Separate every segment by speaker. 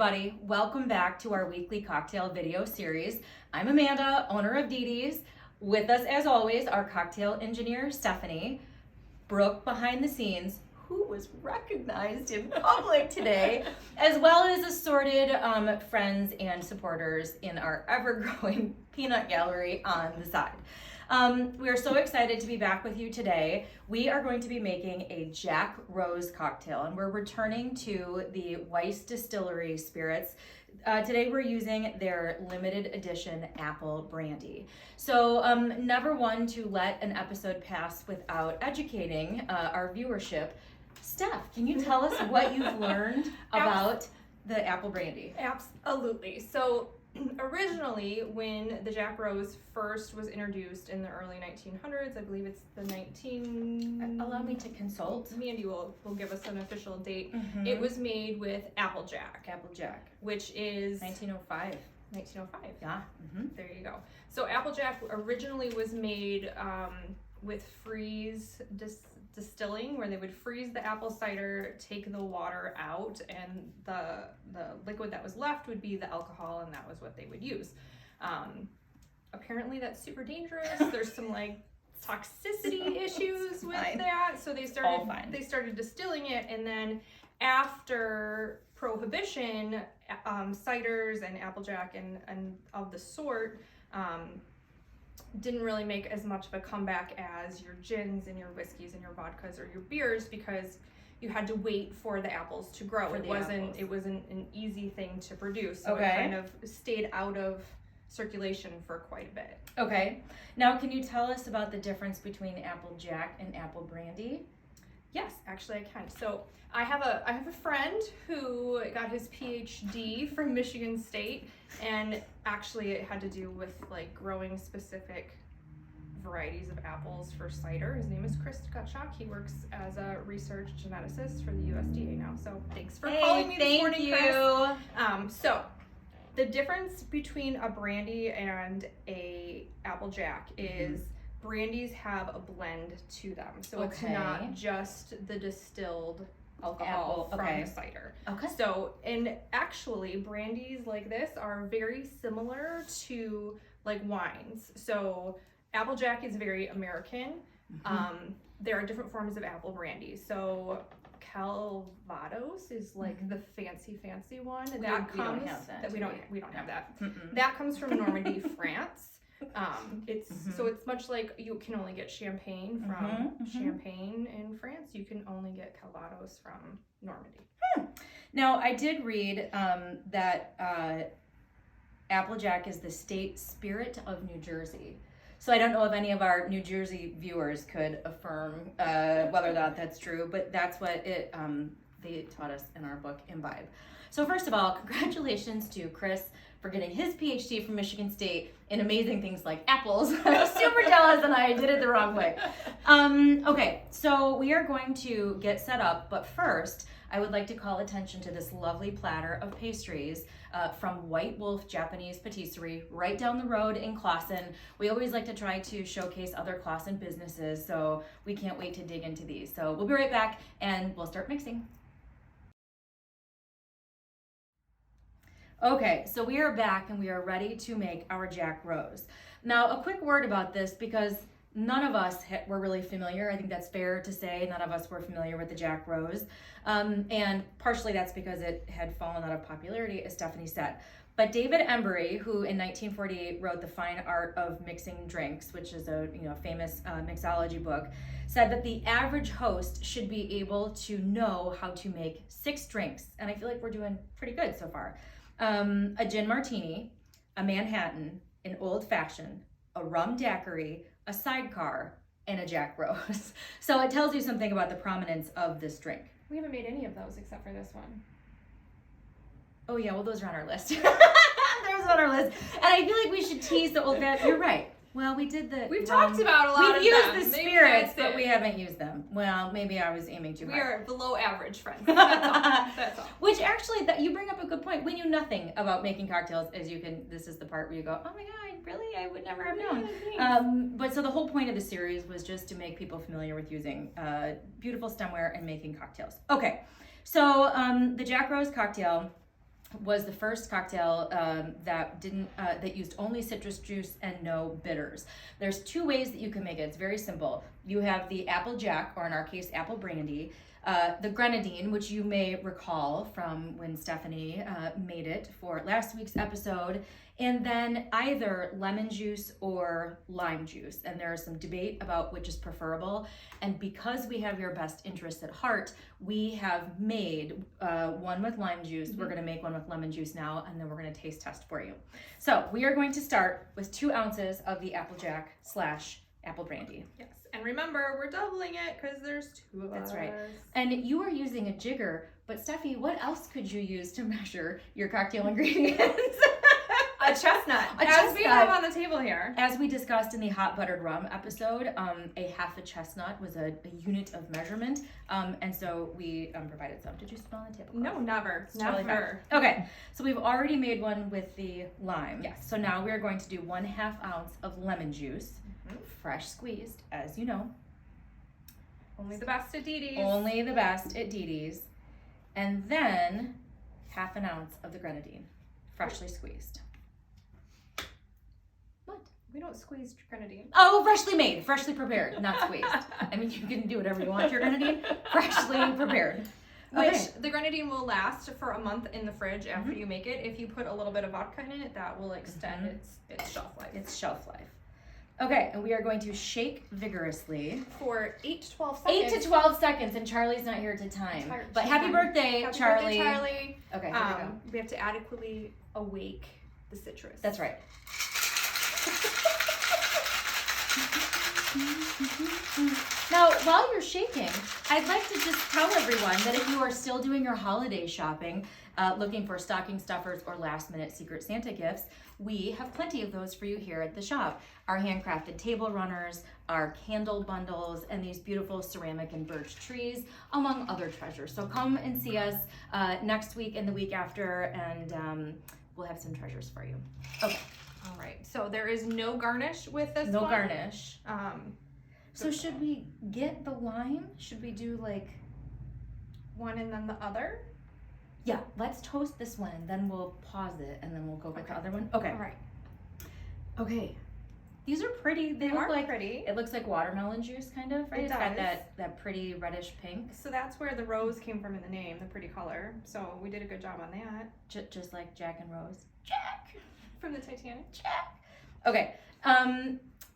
Speaker 1: everybody. Welcome back to our weekly cocktail video series. I'm Amanda, owner of Dee Dee's. With us, as always, our cocktail engineer, Stephanie. Brooke, behind the scenes, who was recognized in public today, as well as assorted friends and supporters in our ever-growing peanut gallery on the side. We are so excited to be back with you today. We are going to be making a Jack Rose cocktail, and we're returning to the Weiss Distillery spirits. Today we're using their limited edition Apple Brandy. So never one to let an episode pass without educating our viewership. Steph, can you tell us what you've learned about the Apple Brandy?
Speaker 2: Absolutely. So originally, when the Jack Rose first was introduced in the early 1900s, I believe it's the
Speaker 1: Allow me to consult.
Speaker 2: Mandy will give us an official date.
Speaker 1: Mm-hmm.
Speaker 2: It was made with Applejack.
Speaker 1: Applejack.
Speaker 2: Which is
Speaker 1: 1905.
Speaker 2: 1905.
Speaker 1: Yeah. Mm-hmm.
Speaker 2: There you go. So Applejack originally was made with freeze distilling, where they would freeze the apple cider, take the water out, and the liquid that was left would be the alcohol, and that was what they would use. Apparently that's super dangerous. There's some like toxicity issues with that, so they started distilling it, and then after Prohibition, ciders and Applejack and of the sort didn't really make as much of a comeback as your gins and your whiskeys and your vodkas or your beers, because you had to wait for the apples to grow. It wasn't an easy thing to produce. So it kind of stayed out of circulation for quite a bit.
Speaker 1: Okay. Now, can you tell us about the difference between Applejack and Apple Brandy?
Speaker 2: Yes, actually I can. So I have a friend who got his PhD from Michigan State, and actually it had to do with like growing specific varieties of apples for cider. His name is Chris Gutschak. He works as a research geneticist for the USDA now. So thanks for calling me this morning, Chris. So the difference between a brandy and a Applejack is brandies have a blend to them. So it's not just the distilled alcohol from the cider. Okay. So, and actually brandies like this are very similar to like wines. So Applejack is very American. There are different forms of apple brandy. So Calvados is like the fancy one. We don't have that. That comes from Normandy, France. So it's much like you can only get champagne from Champagne in France. You can only get Calvados from Normandy.
Speaker 1: Now, I did read that Applejack is the state spirit of New Jersey. So I don't know if any of our New Jersey viewers could affirm whether or not that's true, but that's what they taught us in our book, Imbibe. So first of all, congratulations to Chris for getting his PhD from Michigan State in amazing things like apples. I'm super jealous and I did it the wrong way. Okay, so we are going to get set up, but first, I would like to call attention to this lovely platter of pastries from White Wolf Japanese Patisserie right down the road in Clawson. We always like to try to showcase other Clawson businesses, so we can't wait to dig into these. So we'll be right back and we'll start mixing. Okay, so we are back and we are ready to make our Jack Rose. Now, a quick word about this, because none of us were really familiar. I think that's fair to say. None of us were familiar with the Jack Rose. And partially that's because it had fallen out of popularity, as Stephanie said. But David Embury, who in 1948 wrote The Fine Art of Mixing Drinks, which is a famous mixology book, said that the average host should be able to know how to make 6 drinks. And I feel like we're doing pretty good so far. A gin martini, a Manhattan, an old fashioned, a rum daiquiri, a sidecar, and a Jack Rose. So it tells you something about the prominence of this drink.
Speaker 2: We haven't made any of those except for this one.
Speaker 1: Oh yeah, well those are on our list. Those are on our list. And I feel like we should tease the old fashioned. You're right. Well, we did the.
Speaker 2: We've talked about a lot of them.
Speaker 1: We've used the spirits, but we haven't used them. Well, maybe I was aiming too high.
Speaker 2: We are below average friends. That's all.
Speaker 1: Which actually, that you bring up a good point. We knew nothing about making cocktails, as you can. This is the part where you go, oh my god, really? I would never have known. But so the whole point of the series was just to make people familiar with using beautiful stemware and making cocktails. Okay, so the Jack Rose cocktail was the first cocktail that used only citrus juice and no bitters. There's 2 ways that you can make it. It's very simple. You have the Apple Jack, or in our case, Apple Brandy, the grenadine, which you may recall from when Stephanie made it for last week's episode, and then either lemon juice or lime juice. And there is some debate about which is preferable. And because we have your best interests at heart, we have made one with lime juice. We're going to make one with lemon juice now, and then we're going to taste test for you. So we are going to start with 2 ounces of the Applejack / Apple Brandy.
Speaker 2: Yes, and remember, we're doubling it because there's 2 of us.
Speaker 1: That's right. And you are using a jigger, but Steffi, what else could you use to measure your cocktail ingredients?
Speaker 2: A chestnut, as we have on the table here.
Speaker 1: As we discussed in the hot buttered rum episode, a half a chestnut was a unit of measurement, and so we provided some. Did you spit on the table?
Speaker 2: No, never.
Speaker 1: It's totally fine. Okay, so we've already made one with the lime.
Speaker 2: Yes.
Speaker 1: So now we are going to do 1/2 ounce of lemon juice, fresh squeezed, as you know.
Speaker 2: Only the best at Dee Dee's.
Speaker 1: Only the best at Dee Dee's. And then 1/2 ounce of the grenadine, freshly squeezed.
Speaker 2: We don't squeeze grenadine.
Speaker 1: Oh, freshly made, freshly prepared, not squeezed. I mean, you can do whatever you want with your grenadine, freshly prepared.
Speaker 2: Which the grenadine will last for a month in the fridge after you make it. If you put a little bit of vodka in it, that will extend its shelf life.
Speaker 1: Its shelf life. Okay, and we are going to shake vigorously.
Speaker 2: For 8 to 12 seconds.
Speaker 1: 8 to 12 seconds, and Charlie's not here to time. But happy birthday, Charlie.
Speaker 2: Happy birthday, Charlie.
Speaker 1: Okay, here we go.
Speaker 2: We have to adequately awake the citrus.
Speaker 1: That's right. Now, while you're shaking, I'd like to just tell everyone that if you are still doing your holiday shopping, looking for stocking stuffers or last-minute Secret Santa gifts, we have plenty of those for you here at the shop. Our handcrafted table runners, our candle bundles, and these beautiful ceramic and birch trees, among other treasures. So come and see us next week and the week after, and we'll have some treasures for you. Okay.
Speaker 2: All right. So there is no garnish with this one.
Speaker 1: No garnish.
Speaker 2: So
Speaker 1: should we get the lime? Should we do like
Speaker 2: one and then the other?
Speaker 1: Yeah, let's toast this one and then we'll pause it and then we'll go with the other one. Okay.
Speaker 2: All right.
Speaker 1: Okay. These are pretty. They
Speaker 2: are
Speaker 1: look like
Speaker 2: pretty.
Speaker 1: It looks like watermelon juice kind of, right?
Speaker 2: It
Speaker 1: It's got
Speaker 2: does.
Speaker 1: that pretty reddish pink.
Speaker 2: So that's where the rose came from in the name, the pretty color. So we did a good job on that.
Speaker 1: Just like Jack and Rose.
Speaker 2: Jack from the Titanic.
Speaker 1: Jack. Okay.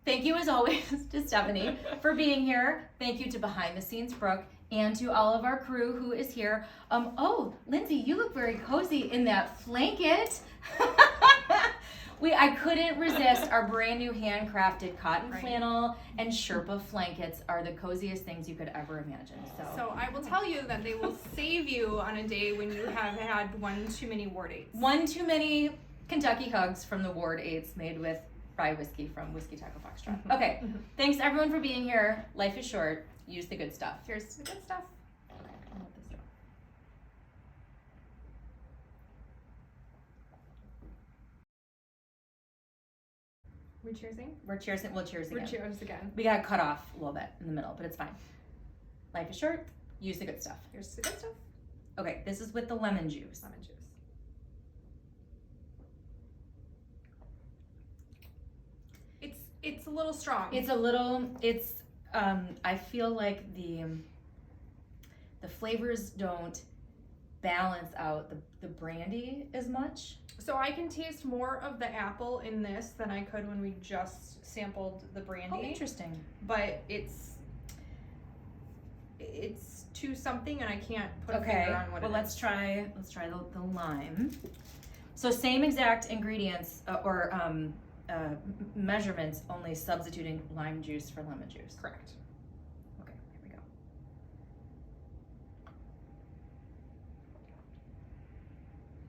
Speaker 1: Thank you as always to Stephanie for being here. Thank you to Behind the Scenes Brooke and to all of our crew who is here. Oh, Lindsay, you look very cozy in that blanket. I couldn't resist our brand new handcrafted cotton flannel and Sherpa blankets are the coziest things you could ever imagine.
Speaker 2: So I will tell you that they will save you on a day when you have had one too many Ward 8s.
Speaker 1: One too many Kentucky Hugs from the Ward 8s made with rye whiskey from Whiskey Taco Foxtrot. Okay, thanks everyone for being here. Life is short. Use the good stuff.
Speaker 2: Here's the good stuff.
Speaker 1: Okay, I'll let this go.
Speaker 2: We're cheersing?
Speaker 1: We're cheersing. We'll cheers again.
Speaker 2: We're cheers again.
Speaker 1: We got cut off a little bit in the middle, but it's fine. Life is short. Use the good stuff.
Speaker 2: Here's the good stuff.
Speaker 1: Okay, this is with the lemon juice.
Speaker 2: Lemon juice. It's a little strong.
Speaker 1: I feel like the flavors don't balance out the brandy as much.
Speaker 2: So I can taste more of the apple in this than I could when we just sampled the brandy.
Speaker 1: Oh, interesting.
Speaker 2: But it's to something and I can't put a finger on what it is.
Speaker 1: Well, let's try the lime. So same exact ingredients measurements, only substituting lime juice for lemon juice.
Speaker 2: Correct.
Speaker 1: Okay, here we go.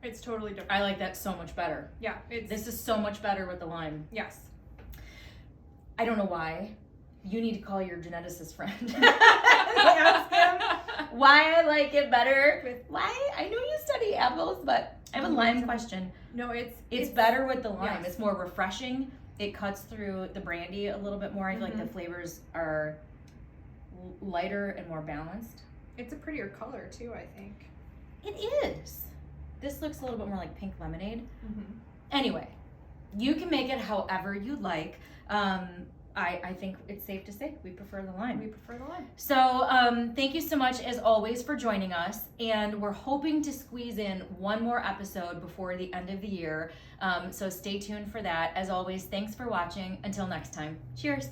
Speaker 2: It's totally different.
Speaker 1: I like that so much better.
Speaker 2: Yeah,
Speaker 1: This is so much better with the lime.
Speaker 2: Yes.
Speaker 1: I don't know why. You need to call your geneticist friend. Ask him why I like it better. Why? I know you study apples, but I have a lime question.
Speaker 2: No,
Speaker 1: it's better with the lime.
Speaker 2: Yes.
Speaker 1: It's more refreshing. It cuts through the brandy a little bit more. I feel like the flavors are lighter and more balanced.
Speaker 2: It's a prettier color too, I think.
Speaker 1: It is. This looks a little bit more like pink lemonade.
Speaker 2: Mm-hmm.
Speaker 1: Anyway, you can make it however you like. I think it's safe to say we prefer the lime.
Speaker 2: We prefer the lime.
Speaker 1: So thank you so much as always for joining us, and we're hoping to squeeze in one more episode before the end of the year. So stay tuned for that. As always, thanks for watching. Until next time, cheers.